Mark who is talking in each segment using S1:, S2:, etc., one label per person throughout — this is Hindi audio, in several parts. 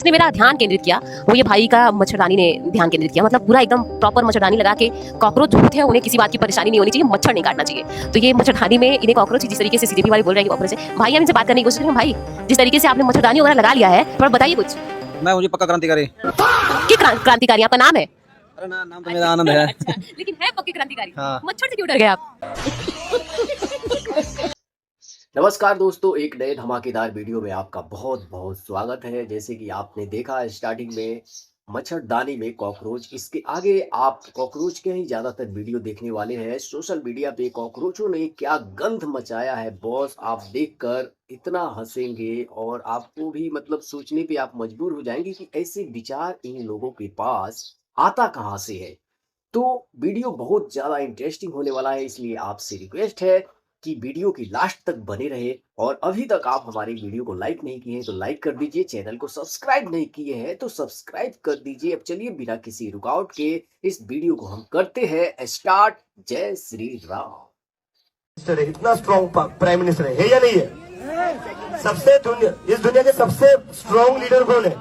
S1: जिसने मेरा ध्यान केंद्रित किया वो ये भाई का मच्छरदानी ने ध्यान केंद्रित किया। मतलब पूरा एकदम प्रॉपर मच्छरदानी लगा के कॉकरोच जो होते हैं उन्हें किसी बात की परेशानी नहीं होनी चाहिए, मच्छर नहीं काटना चाहिए। तो ये मच्छरदानी में इन्हें कॉकरोच जिस तरीके से सीधे वाले बोल रहे हैं कॉकरोच है। भाई हम इनसे बात करने की कोशिश करें, भाई जिस तरीके से आपने मच्छरदानी वगैरह लगा लिया है, पर बताइए कुछ।
S2: मैं मुझे पक्का क्रांतिकारी।
S1: क्रांतिकारी आपका नाम है?
S2: अरे नाम तो मेरा आनंद है।
S1: अच्छा, लेकिन है पक्के क्रांतिकारी।
S2: हाँ।
S1: मच्छर से क्यों डर गए आप?
S3: नमस्कार दोस्तों, एक नए धमाकेदार वीडियो में आपका बहुत बहुत स्वागत है। जैसे कि आपने देखा स्टार्टिंग में मच्छरदानी में कॉकरोच, इसके आगे आप कॉकरोच के ही ज्यादातर वीडियो देखने वाले हैं। सोशल मीडिया पे कॉकरोचों ने क्या गंध मचाया है बॉस, आप देखकर इतना हंसेंगे और आपको भी मतलब सोचने पे आप मजबूर हो जाएंगे कि ऐसे विचार इन लोगों के पास आता कहाँ से है। तो वीडियो बहुत ज़्यादा इंटरेस्टिंग होने वाला है, इसलिए आपसे रिक्वेस्ट है कि वीडियो की लास्ट तक बने रहे। और अभी तक आप हमारी वीडियो को लाइक नहीं किए हैं तो लाइक कर दीजिए, चैनल को सब्सक्राइब नहीं किए हैं तो सब्सक्राइब कर दीजिए। अब चलिए बिना किसी रुकावट के इस वीडियो को हम करते हैं स्टार्ट। जय श्री राम।
S4: इतना स्ट्रॉन्ग प्राइम मिनिस्टर है या नहीं है? इस दुनिया के सबसे स्ट्रॉन्ग लीडर कौन है?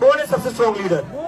S4: कौन है सबसे स्ट्रॉन्ग लीडर?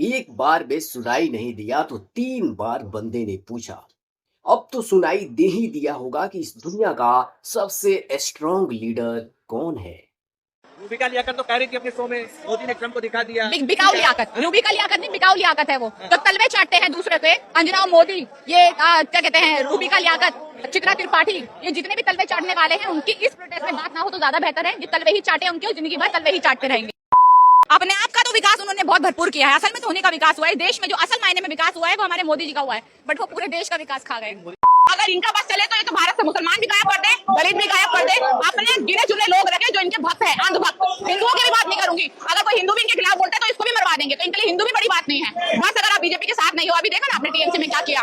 S3: एक बार में सुनाई नहीं दिया तो 3 बार बंदे ने पूछा। अब तो सुनाई दे ही दिया होगा कि इस दुनिया का सबसे स्ट्रॉन्ग लीडर कौन है।
S2: रूबिका लियाकत तो कह रही थी अपने शो में, मोदी ने ट्रम्प को दिखा दिया।
S5: बिकाऊ लियाकत, रूबिका लियाकत नहीं, बिकाऊ लियाकत है वो। तो तलवे चाटते हैं दूसरे पे, अंजना मोदी, ये क्या कहते हैं, रूबिका लियाकत, चित्रा त्रिपाठी, ये जितने भी तलवे चाटने वाले हैं उनकी इस प्रोटेस्ट में बात ना हो तो ज्यादा बेहतर है। ये तलवे ही चाटे उनके और जिंदगी भर तलवे ही चाटते रहेंगे। अपने आप का तो विकास उन्होंने बहुत भरपूर किया है, असल में तो होने का विकास हुआ है। देश में जो असल मायने में विकास हुआ है वो हमारे मोदी जी का हुआ है, बट वो पूरे देश का विकास खा गए। अगर इनका बस चले तो ये तो भारत से मुसलमान भी गायब कर दे, दलित भी गायब कर दे, अपने गिने चुने लोग रखे जो इनके भक्त है, अंधभक्त। हिंदुओं की भी बात नहीं करूंगी, अगर कोई हिंदू भी इनके खिलाफ बोलता है तो इसको भी मरवा देंगे। तो इनके लिए हिंदू भी बड़ी बात नहीं है। बस अगर आप बीजेपी के साथ नहीं हो, अभी देखा ना आपने टीएमसी में क्या किया।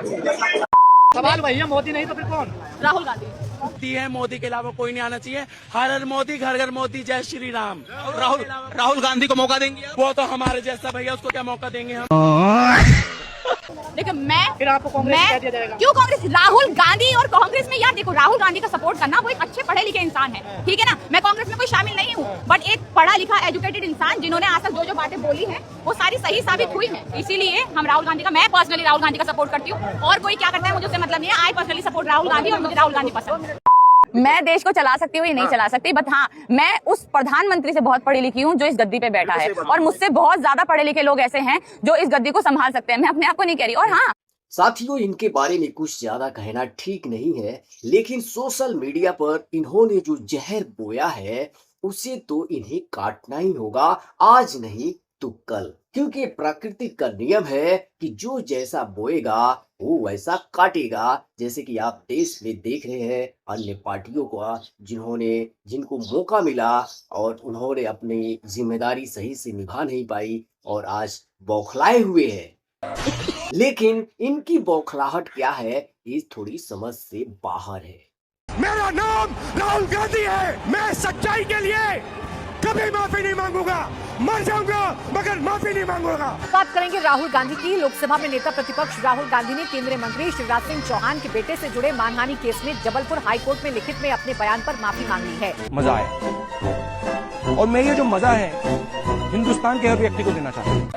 S2: सवाल भैया मोदी नहीं तो फिर कौन?
S5: राहुल गांधी
S6: है। मोदी के अलावा कोई नहीं आना चाहिए। हर हर मोदी, घर घर मोदी, जय श्री राम।
S2: राहुल गांधी को मौका देंगे?
S6: वो तो हमारे जैसा भैया, उसको क्या मौका देंगे हम?
S5: देखो
S2: फिर आपको कांग्रेस कह दिया जाएगा।
S5: क्यों कांग्रेस? राहुल गांधी और कांग्रेस में यार देखो, राहुल गांधी का सपोर्ट करना, वो एक अच्छे पढ़े लिखे इंसान है, ठीक है ना। मैं कांग्रेस में कोई शामिल नहीं हूँ, बट एक पढ़ा लिखा एजुकेटेड इंसान जिन्होंने आज तक जो बातें बोली है वो सारी सही साबित हुई है। इसीलिए हम राहुल गांधी का, मैं पर्सनली राहुल गांधी का सपोर्ट करती हूँ। और कोई क्या करता है मुझे उससे मतलब नहीं है। I personally support Rahul Gandhi और मुझे राहुल गांधी पसंद है। मैं देश को चला सकती हूँ या नहीं चला सकती, बट हाँ, मैं उस प्रधानमंत्री से बहुत पढ़ी लिखी हूँ जो इस गद्दी पे बैठा है, और मुझसे बहुत ज्यादा पढ़े लिखे लोग ऐसे हैं जो इस गद्दी को संभाल सकते हैं। मैं अपने आप को नहीं कह रही। और हाँ
S3: साथियों, इनके बारे में कुछ ज्यादा कहना ठीक नहीं है, लेकिन सोशल मीडिया पर इन्होंने जो जहर बोया है उसे तो इन्हें काटना ही होगा, आज नहीं तो कल। क्योंकि प्रकृति का नियम है कि जो जैसा बोएगा वो वैसा काटेगा। जैसे कि आप देश में देख रहे हैं अन्य पार्टियों को जिनको मौका मिला और उन्होंने अपनी जिम्मेदारी सही से निभा नहीं पाई और आज बौखलाए हुए हैं। लेकिन इनकी बौखलाहट क्या है ये थोड़ी समझ से बाहर है।
S4: मेरा नाम राहुल गांधी है। मैं सच्चाई के लिए कभी माफी नहीं मांगूंगा, मर जाऊंगा मगर माफी नहीं मांगूंगा।
S7: बात करेंगे राहुल गांधी की। लोकसभा में नेता प्रतिपक्ष राहुल गांधी ने केंद्रीय मंत्री शिवराज सिंह चौहान के बेटे से जुड़े मानहानि केस में जबलपुर हाईकोर्ट में लिखित में अपने बयान पर माफी मांग ली है।
S6: मजा आया, और मैं ये जो मजा है हिंदुस्तान के हर व्यक्ति को देना चाहता हूँ।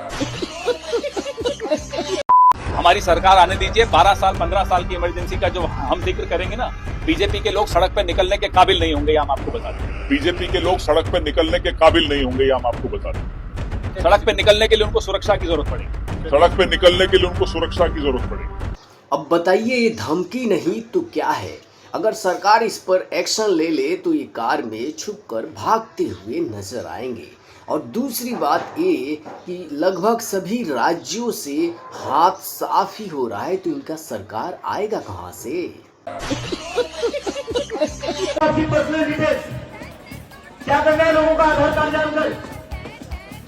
S8: हमारी सरकार आने दीजिए। 12 साल 15 साल की इमरजेंसी का जो हम जिक्र करेंगे ना, बीजेपी के लोग सड़क पर निकलने के काबिल नहीं होंगे, हम आपको बता दें।
S9: बीजेपी के लोग सड़क पर निकलने के काबिल नहीं होंगे, हम आपको बता दें।
S8: सड़क पे निकलने के लिए उनको सुरक्षा की जरूरत पड़ेगी।
S9: सड़क पे निकलने के लिए उनको सुरक्षा की जरूरत पड़ेगी।
S3: अब बताइए, ये धमकी नहीं तो क्या है? अगर सरकार इस पर एक्शन ले ले तो ये कार में छुपकर भागते हुए नजर आएंगे। और दूसरी बात ये कि लगभग सभी राज्यों से हाथ साफ ही हो रहा है, तो इनका सरकार आएगा कहां से?
S4: क्या करना है लोगों का आधार कार्ड जानकर,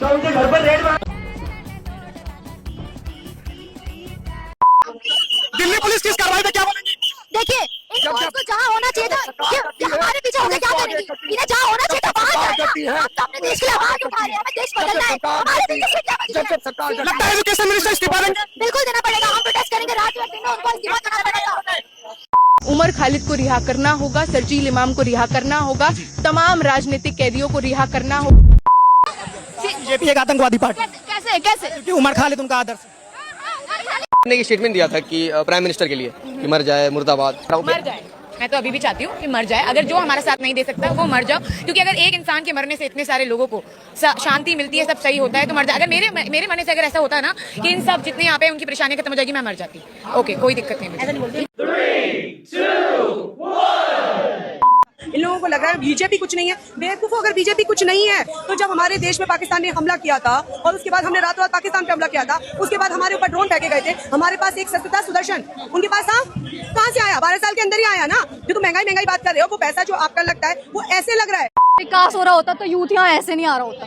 S4: तो उनके घर पर रेड
S6: पुलिस की इस कार्रवाई पे क्या बोलेंगी?
S5: देखिए इन फोर्स को जहाँ होना चाहिए था ये हमारे पीछे होकर क्या करेंगी? इन्हें जहाँ होना चाहिए था वहाँ जाए। हम तो अपने देश के लिए आवाज उठा रहे हैं, हमें देश बदलना है, हमारे देश से क्या बदलना है?
S6: लगता है एजुकेशन मिनिस्टर इस्तीफा देंगे?
S5: बिल्कुल देना पड़ेगा, हम प्रोटेस्ट करेंगे रात में, दिन में उनको इस्तीफा देना पड़ेगा।
S10: उमर खालिद को रिहा करना होगा, सरजील इमाम को रिहा करना होगा, तमाम राजनीतिक कैदियों को रिहा करना होगा।
S6: बीजेपी एक आतंकवादी पार्टी,
S5: कैसे कैसे
S6: क्योंकि उमर खालिद उनका आदर्श।
S11: ने स्टेटमेंट दिया था कि प्राइम मिनिस्टर के लिए कि मर जाए मुर्दाबाद।
S10: मर जाए, मैं तो अभी भी चाहती हूँ कि मर जाए। अगर जो हमारा साथ नहीं दे सकता वो मर जाओ, क्योंकि अगर एक इंसान के मरने से इतने सारे लोगों को शांति मिलती है, सब सही होता है, तो मर जाए। अगर मेरे मरने से अगर ऐसा होता है ना कि इन सब जितने यहाँ पे उनकी परेशानी खत्म हो जाएगी, मैं मर जाती। ओके, कोई दिक्कत नहीं।
S12: इन लोगों को लग रहा है बीजेपी कुछ नहीं है। बेवकूफों, अगर बीजेपी कुछ नहीं है तो जब हमारे देश में पाकिस्तान ने हमला किया था और उसके बाद हमने रातों रात पाकिस्तान पे हमला किया था, उसके बाद हमारे ऊपर ड्रोन फेंके गए थे, हमारे पास एक शस्त्र था सुदर्शन, उनके पास था, कहाँ से आया? 12 साल के अंदर ही आया ना। जो तुम महंगाई बात कर रहे हो, वो पैसा जो आपका लगता है वो ऐसे लग रहा है।
S5: विकास हो रहा होता तो यूथ यहाँ ऐसे नहीं आ रहा होता,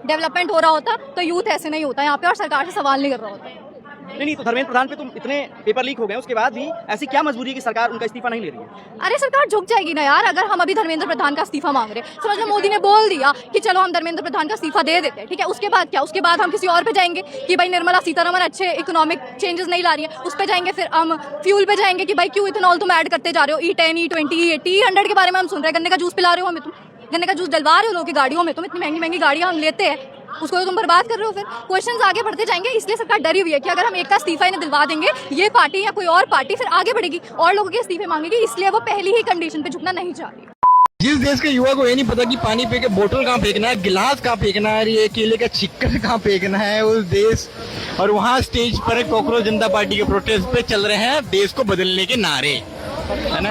S5: डेवलपमेंट हो रहा होता तो यूथ ऐसे नहीं होता यहाँ पे, और सरकार से सवाल नहीं कर रहा होता।
S11: नहीं, तो धर्मेंद्र प्रधान पे तुम इतने पेपर लीक हो गए, उसके बाद भी ऐसी क्या मजबूरी है कि सरकार उनका इस्तीफा नहीं ले रही है?
S5: अरे सरकार झुक जाएगी ना यार, अगर हम अभी धर्मेंद्र प्रधान का इस्तीफा मांग रहे हैं। समझ लो मोदी ने बोल दिया कि चलो हम धर्मेंद्र प्रधान का इस्तीफा दे देते हैं, ठीक है। उसके बाद क्या? उसके बाद हम किसी और पे जाएंगे कि भाई निर्मला सीतारमण अच्छे इकोनॉमिक चेंजेस नहीं ला रही है, उस पे जाएंगे। फिर हम फ्यूल पे जाएंगे कि भाई क्यों इथेनॉल तुम ऐड करते जा रहे हो, E10, E20, E80, E100 के बारे में हम सुन रहे हैं। गन्ने का जूस पिला रहे हो हमें तुम, गन्ने का जूस डलवा रहे हो लोगों की गाड़ियों में, तुम इतनी महंगी महंगी गाड़ियां हम लेते हैं, उसको तो तुम बर्बाद कर रहे हो। फिर क्वेश्चंस आगे बढ़ते जाएंगे, इसलिए सरकार डरी हुई है कि अगर हम एक का इस्तीफा इन्हें दिलवा देंगे, ये पार्टी या कोई और पार्टी फिर आगे बढ़ेगी और लोगों के इस्तीफे मांगेगी, इसलिए वो पहली ही कंडीशन पे झुकना नहीं चाह रही।
S6: जिस देश के युवा को ये नहीं पता कि पानी पी के बोतल कहाँ फेंकना है, गिलास कहाँ फेंकना है, ये केले का चिक्कर कहाँ फेंकना है, उस देश, और वहाँ स्टेज पर कॉकरोच जनता पार्टी के प्रोटेस्ट पे चल रहे हैं देश को बदलने के नारे, है ना।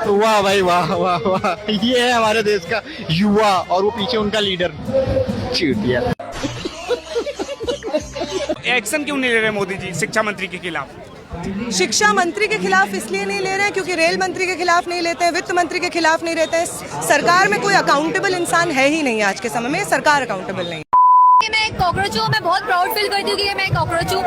S6: तो वाह भाई वाह वाह वाह, ये है हमारे देश का युवा और वो पीछे उनका लीडर चूतिया।
S2: एक्शन क्यों नहीं ले रहे मोदी जी शिक्षा मंत्री के खिलाफ?
S12: शिक्षा मंत्री के खिलाफ इसलिए नहीं ले रहे हैं क्योंकि रेल मंत्री के खिलाफ नहीं लेते हैं, वित्त मंत्री के खिलाफ नहीं रहते हैं। सरकार में कोई अकाउंटेबल इंसान है ही नहीं आज के समय में, सरकार अकाउंटेबल नहीं।
S5: मैं एक कॉकरोच हूँ, मैं बहुत प्राउड फील करती हूँ कि मैं कॉकरोच हूँ।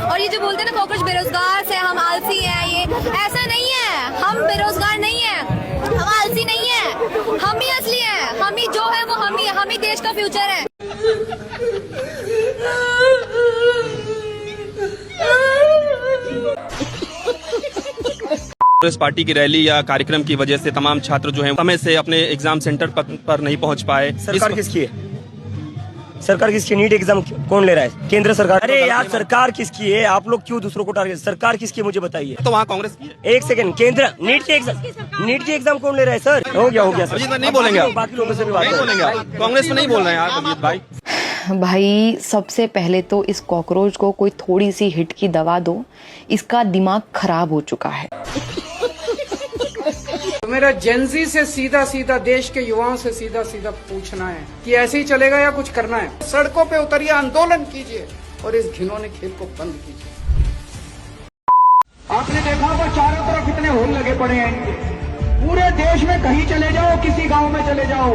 S5: और ये जो बोलते हैं ना कॉकरोच बेरोजगार से हम आलसी हैं, ये ऐसा नहीं है। हम बेरोजगार नहीं है, हम आलसी नहीं है, हम ही असली हैं, हम ही जो है वो हम ही देश का फ्यूचर है।
S11: कांग्रेस पार्टी की रैली या कार्यक्रम की वजह से तमाम छात्र जो हैं समय से अपने एग्जाम सेंटर पर नहीं पहुंच पाए।
S4: सरकार किसकी है? सरकार किसकी? नीट एग्जाम कौन ले रहा है? केंद्र सरकार। अरे यार सरकार किसकी है? आप लोग क्यों दूसरों को टारगेट? सरकार किसकी है मुझे बताइए।
S11: तो वहाँ कांग्रेस की है।
S4: एक सेकंड, केंद्र नीट की एग्जाम कौन ले रहा है सर? हो गया सर।
S11: अभिजीत भाई नहीं बोलेंगे आप?
S4: बाकी लोगों से भी बात
S11: नहीं बोलेंगे आप? कांग्रेस में नहीं बोल रहे हैं आप अभिजीत भाई?
S10: भाई सबसे पहले तो इस कॉकरोच को कोई थोड़ी सी हिट की दवा दो, इसका दिमाग खराब हो चुका है।
S12: तो मेरा जेंजी से सीधा देश के युवाओं से सीधा पूछना है कि ऐसे ही चलेगा या कुछ करना है? सड़कों पे उतरिए, आंदोलन कीजिए और इस घिनौने खेल को बंद कीजिए। आपने देखा वो चारों तरफ इतने होल लगे पड़े हैं इनके, पूरे देश में कहीं चले जाओ, किसी गांव में चले जाओ,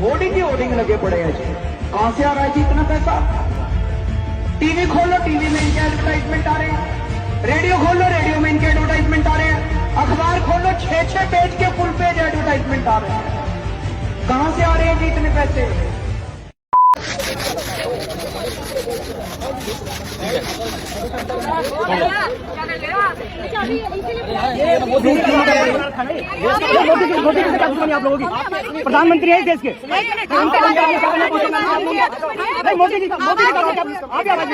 S12: होर्डिंग ही होर्डिंग लगे पड़े हैं जी। कहां से आ रहा है जी इतना पैसा? टीवी खोलो, टीवी में इनके एडवर्टाइजमेंट आ रहे हैं, रेडियो खोलो, रेडियो में इनके एडवर्टाइजमेंट आ रहे हैं, अखबार खोलो, 6 पेज के फुल पेज एडवर्टाइजमेंट आ रहे हैं। कहां से आ रहे हैं जी इतने पैसे?
S4: आप लोगों की प्रधानमंत्री है देश के, मोदी जी आगे आवाज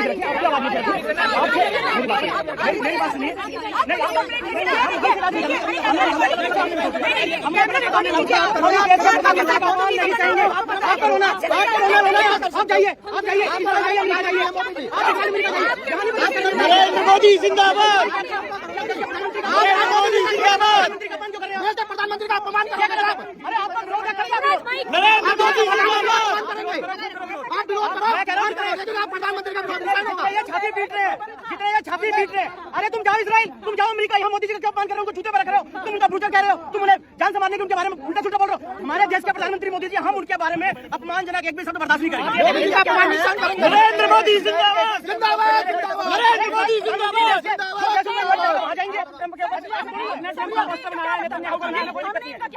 S4: नरेंद्र मोदी जिंदाबाद, नरेंद्र मोदी जिंदाबाद। प्रधानमंत्री का अपमान कर रहे हैं, नरेंद्र मोदी जिंदाबाद।
S11: मैं कह रहा हूँ प्रधानमंत्री का छाती पीट रहे हैं, जितने ये छाती पीट रहे हैं। अरे तुम जाओ इजराइल, तुम जाओ अमेरिका, यहाँ मोदी जी का क्या अपमान कर रहे हो, उनको जूते पर रख रहे हो, तुम उनका ब्रूचर कह रहे हो, तुम उन्हें जान से मारने के उनके बारे में उल्टा सुल्टा बोल रहे हो। हमारे देश के प्रधानमंत्री मोदी जी, हम उनके बारे में अपमानजनक एक भी शब्द बर्दाश्त नहीं करेंगे। नरेंद्र मोदी जिंदाबाद, नरेंद्र मोदी जिंदाबाद।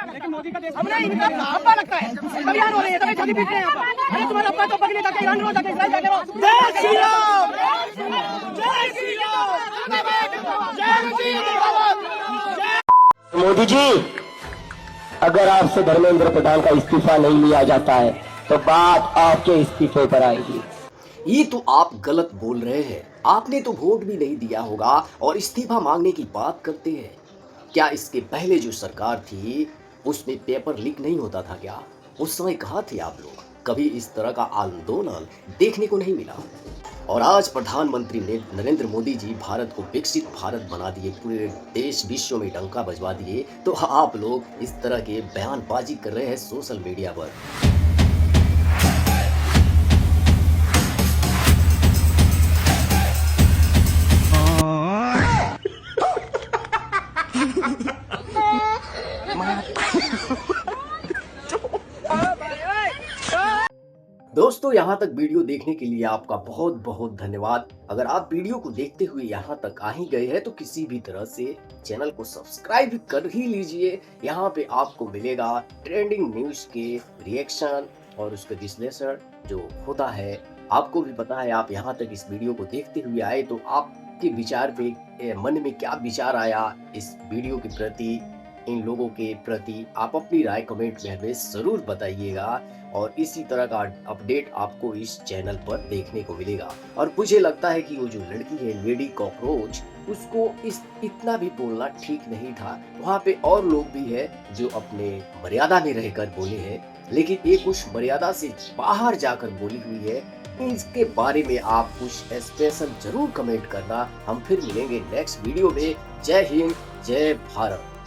S11: लेकिन मोदी का देश हमने इनका अब्बा लगता है, कल्याण हो रही है, तभी छाती पीट रहे हैं। अरे तुम्हारा अब्बा तो पकड़े जाके ईरान में जाके इजराइल जाके रहो। जय श्री राम, जय श्री राम, जय श्री राम।
S4: मोदी जी, अगर आपसे धर्मेंद्र प्रधान का इस्तीफा नहीं लिया जाता है तो बात आपके इस्तीफे पर आएगी।
S3: ये तो आप गलत बोल रहे हैं। आपने तो वोट भी नहीं दिया होगा और इस्तीफा मांगने की बात करते हैं। क्या इसके पहले जो सरकार थी उसमें पेपर लीक नहीं होता था क्या? उस समय कहाँ थे आप लोग? कभी इस तरह का आंदोलन देखने को नहीं मिला। और आज प्रधानमंत्री ने नरेंद्र मोदी जी भारत को विकसित भारत बना दिए, पूरे देश विश्व में डंका बजवा दिए, तो आप लोग इस तरह के बयानबाजी कर रहे हैं सोशल मीडिया पर। दोस्तों, यहाँ तक वीडियो देखने के लिए आपका बहुत बहुत धन्यवाद। अगर आप वीडियो को देखते हुए यहाँ तक आ ही गए हैं तो किसी भी तरह से चैनल को सब्सक्राइब कर ही लीजिए। यहाँ पे आपको मिलेगा ट्रेंडिंग न्यूज के रिएक्शन और उसका विश्लेषण जो होता है। आपको भी पता है, आप यहाँ तक इस वीडियो को देखते हुए आए तो आपके विचार पे मन में क्या विचार आया इस वीडियो के प्रति, इन लोगों के प्रति, आप अपनी राय कमेंट में हमें जरूर बताइएगा। और इसी तरह का अपडेट आपको इस चैनल पर देखने को मिलेगा। और मुझे लगता है कि वो जो लड़की है लेडी कॉकरोच, उसको इतना भी बोलना ठीक नहीं था। वहाँ पे और लोग भी है जो अपने मर्यादा में रहकर बोले हैं, लेकिन ये कुछ मर्यादा से बाहर जाकर बोली हुई है। इसके बारे में आप कुछ स्पेशल जरूर कमेंट करना। हम फिर मिलेंगे नेक्स्ट वीडियो में। जय हिंद, जय भारत।